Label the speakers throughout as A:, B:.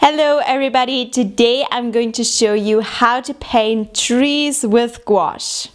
A: Hello everybody, today I'm going to show you how to paint trees with gouache.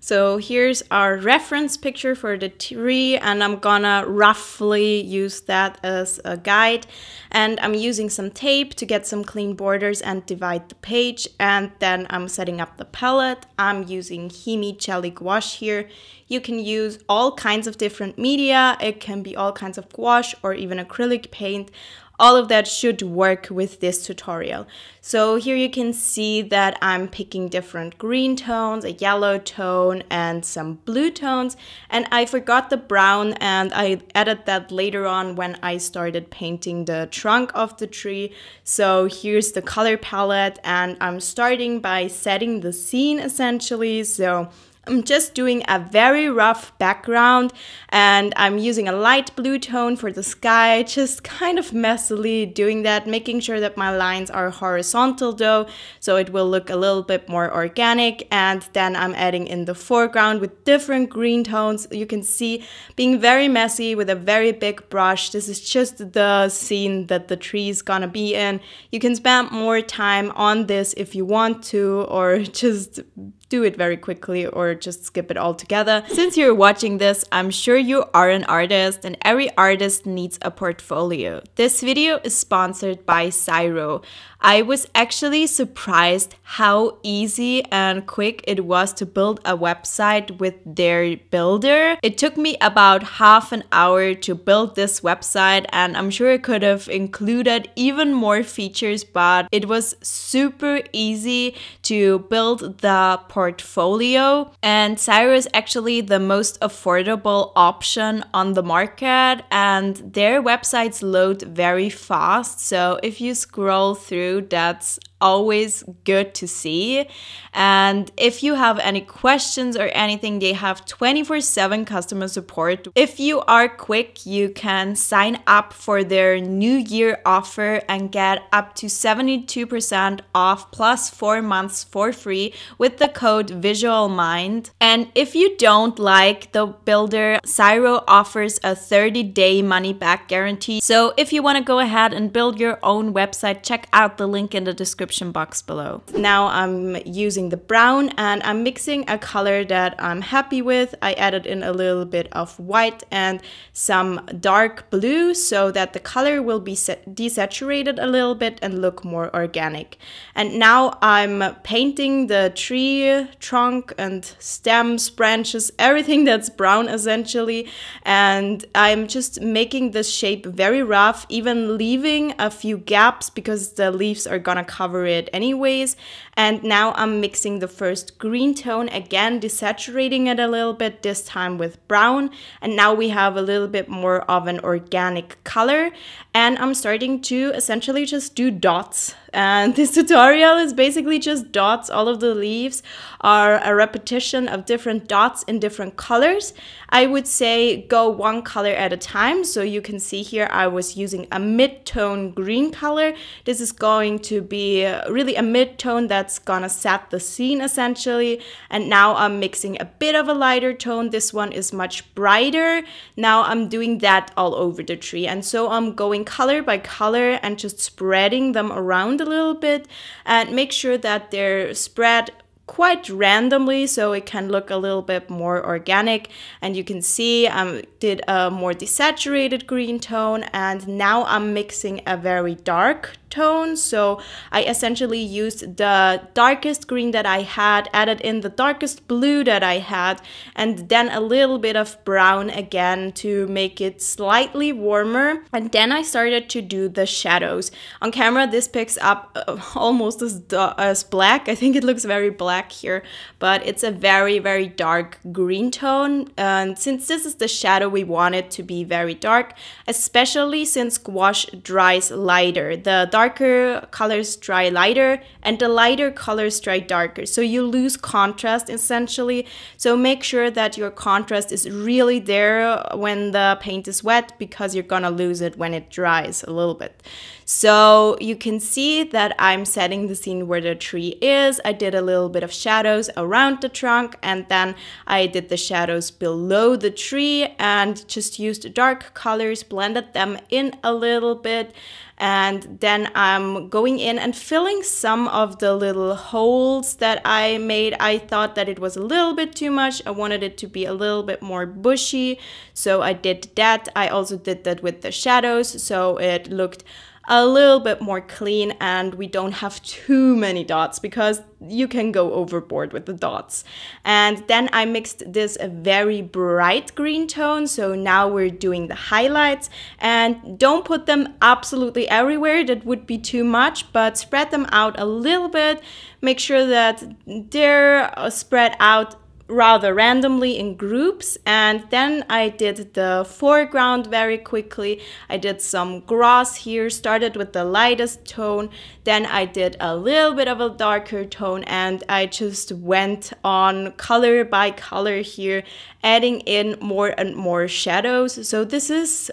A: So here's our reference picture for the tree and I'm gonna roughly use that as a guide, and I'm using some tape to get some clean borders and divide the page, and then I'm setting up the palette. I'm using Himi Jelly Gouache here. You can use all kinds of different media. It can be all kinds of gouache or even acrylic paint. All of that should work with this tutorial. So here you can see that I'm picking different green tones, a yellow tone, and some blue tones. And I forgot the brown, and I added that later on when I started painting the trunk of the tree. So here's the color palette, and I'm starting by setting the scene essentially. So I'm just doing a very rough background, and I'm using a light blue tone for the sky, just kind of messily doing that, making sure that my lines are horizontal though, so it will look a little bit more organic. And then I'm adding in the foreground with different green tones. You can see being very messy with a very big brush. This is just the scene that the tree is gonna be in. You can spend more time on this if you want to, or just do it very quickly or just skip it altogether. Since you're watching this, I'm sure you are an artist, and every artist needs a portfolio. This video is sponsored by Xyro. I was actually surprised how easy and quick it was to build a website with their builder. It took me about half an hour to build this website, and I'm sure it could have included even more features, but it was super easy to build the portfolio. And Xyro is actually the most affordable option on the market, and their websites load very fast. So if you scroll through, that's always good to see. And if you have any questions or anything, they have 24/7 customer support. If you are quick, you can sign up for their New Year offer and get up to 72% off plus 4 months for free with the code VisualMind. And if you don't like the builder, Xyro offers a 30-day money-back guarantee. So if you want to go ahead and build your own website, check out the link in the description box below. Now I'm using the brown, and I'm mixing a color that I'm happy with. I added in a little bit of white and some dark blue so that the color will be desaturated a little bit and look more organic. And now I'm painting the tree trunk and stems, branches, everything that's brown essentially. And I'm just making this shape very rough, even leaving a few gaps because the leaves are gonna cover it anyways. And now I'm mixing the first green tone again, desaturating it a little bit, this time with brown. And now we have a little bit more of an organic color. And I'm starting to essentially just do dots. And this tutorial is basically just dots. All of the leaves are a repetition of different dots in different colors. I would say go one color at a time. So you can see here I was using a mid-tone green color. This is going to be really a mid-tone that's gonna set the scene essentially. And now I'm mixing a bit of a lighter tone. This one is much brighter. Now I'm doing that all over the tree. And so I'm going color by color and just spreading them around a little bit, and make sure that they're spread quite randomly so it can look a little bit more organic. And you can see I did a more desaturated green tone, and now I'm mixing a very dark tone. So I essentially used the darkest green that I had, added in the darkest blue that I had, and then a little bit of brown again to make it slightly warmer. And then I started to do the shadows. On camera this picks up almost as black. I think it looks very black here, but it's a very, very dark green tone. And since this is the shadow, we want it to be very dark, especially since gouache dries lighter. The darker colors dry lighter and the lighter colors dry darker. So you lose contrast essentially. So make sure that your contrast is really there when the paint is wet, because you're gonna lose it when it dries a little bit. So you can see that I'm setting the scene where the tree is. I did a little bit bit of shadows around the trunk, and then I did the shadows below the tree and just used dark colors, blended them in a little bit. And then I'm going in and filling some of the little holes that I made. I thought that it was a little bit too much. I wanted it to be a little bit more bushy, so I did that. I also did that with the shadows, so it looked a little bit more clean and we don't have too many dots, because you can go overboard with the dots. And then I mixed this very bright green tone, so now we're doing the highlights, and don't put them absolutely everywhere, that would be too much, but spread them out a little bit. Make sure that they're spread out rather randomly in groups. And then I did the foreground very quickly. I did some grass here, started with the lightest tone, then I did a little bit of a darker tone, and I just went on color by color here, adding in more and more shadows. So this is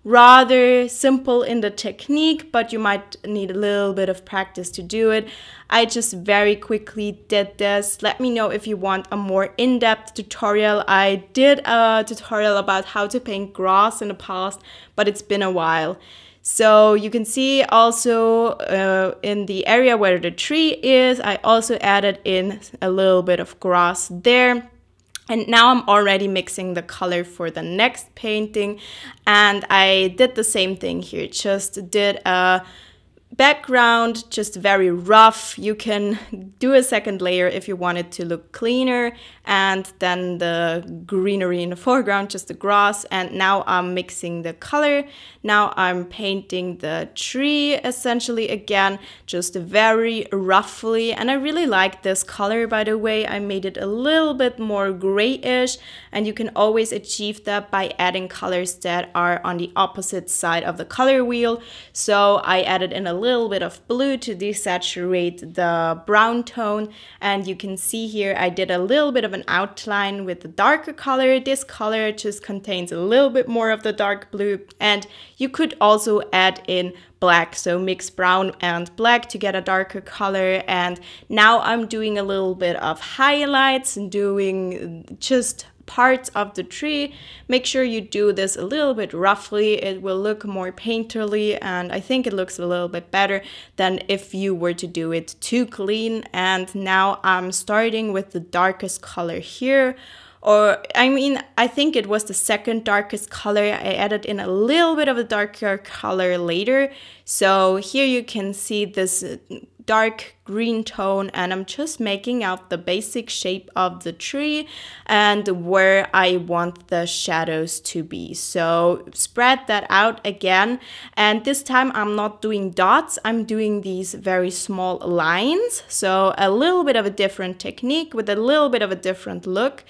A: rather simple in the technique, but you might need a little bit of practice to do it. I just very quickly did this. Let me know if you want a more in-depth tutorial. I did a tutorial about how to paint grass in the past, but it's been a while. So you can see also in the area where the tree is, I also added in a little bit of grass there. And now I'm already mixing the color for the next painting, and I did the same thing here, just did a background, just very rough. You can do a second layer if you want it to look cleaner, and then the greenery in the foreground, just the grass. And now I'm mixing the color. Now I'm painting the tree essentially again, just very roughly. And I really like this color, by the way. I made it a little bit more grayish, and you can always achieve that by adding colors that are on the opposite side of the color wheel. So I added in a little bit of blue to desaturate the brown tone, and you can see here I did a little bit of an outline with the darker color. This color just contains a little bit more of the dark blue, and you could also add in black, so mix brown and black to get a darker color. And now I'm doing a little bit of highlights and doing just parts of the tree. Make sure you do this a little bit roughly. It will look more painterly, and I think it looks a little bit better than if you were to do it too clean. And now I'm starting with the darkest color here. Or, I mean, I think it was the second darkest color. I added in a little bit of a darker color later. So here you can see this dark green tone, and I'm just making out the basic shape of the tree and where I want the shadows to be. So spread that out again, and this time I'm not doing dots, I'm doing these very small lines. So a little bit of a different technique with a little bit of a different look.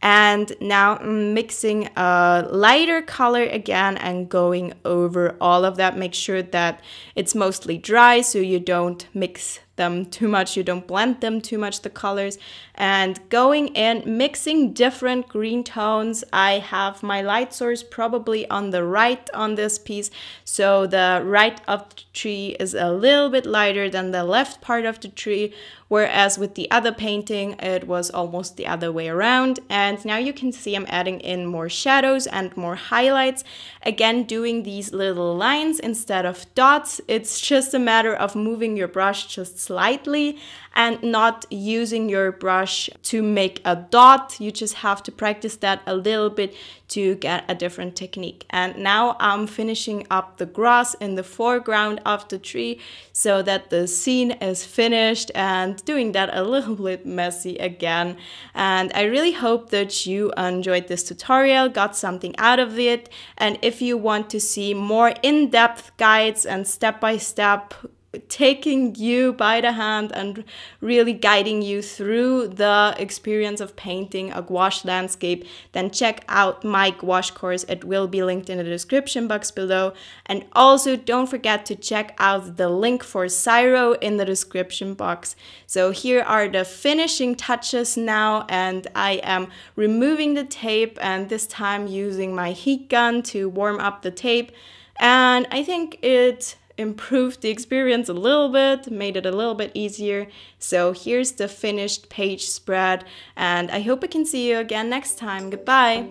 A: And now I'm mixing a lighter color again and going over all of that. Make sure that it's mostly dry so you don't mix them too much, you don't blend them too much, the colors. And going in, mixing different green tones. I have my light source probably on the right on this piece, so the right of the tree is a little bit lighter than the left part of the tree, whereas with the other painting it was almost the other way around. And now you can see I'm adding in more shadows and more highlights, again doing these little lines instead of dots. It's just a matter of moving your brush just slightly and not using your brush to make a dot. You just have to practice that a little bit to get a different technique. And now I'm finishing up the grass in the foreground of the tree so that the scene is finished, and doing that a little bit messy again. And I really hope that you enjoyed this tutorial, got something out of it. And if you want to see more in-depth guides and step-by-step taking you by the hand and really guiding you through the experience of painting a gouache landscape, then check out my gouache course. It will be linked in the description box below. And also don't forget to check out the link for Syro in the description box. So here are the finishing touches now, and I am removing the tape, and this time using my heat gun to warm up the tape. And I think it improved the experience a little bit, made it a little bit easier. So here's the finished page spread, and I hope I can see you again next time. Goodbye!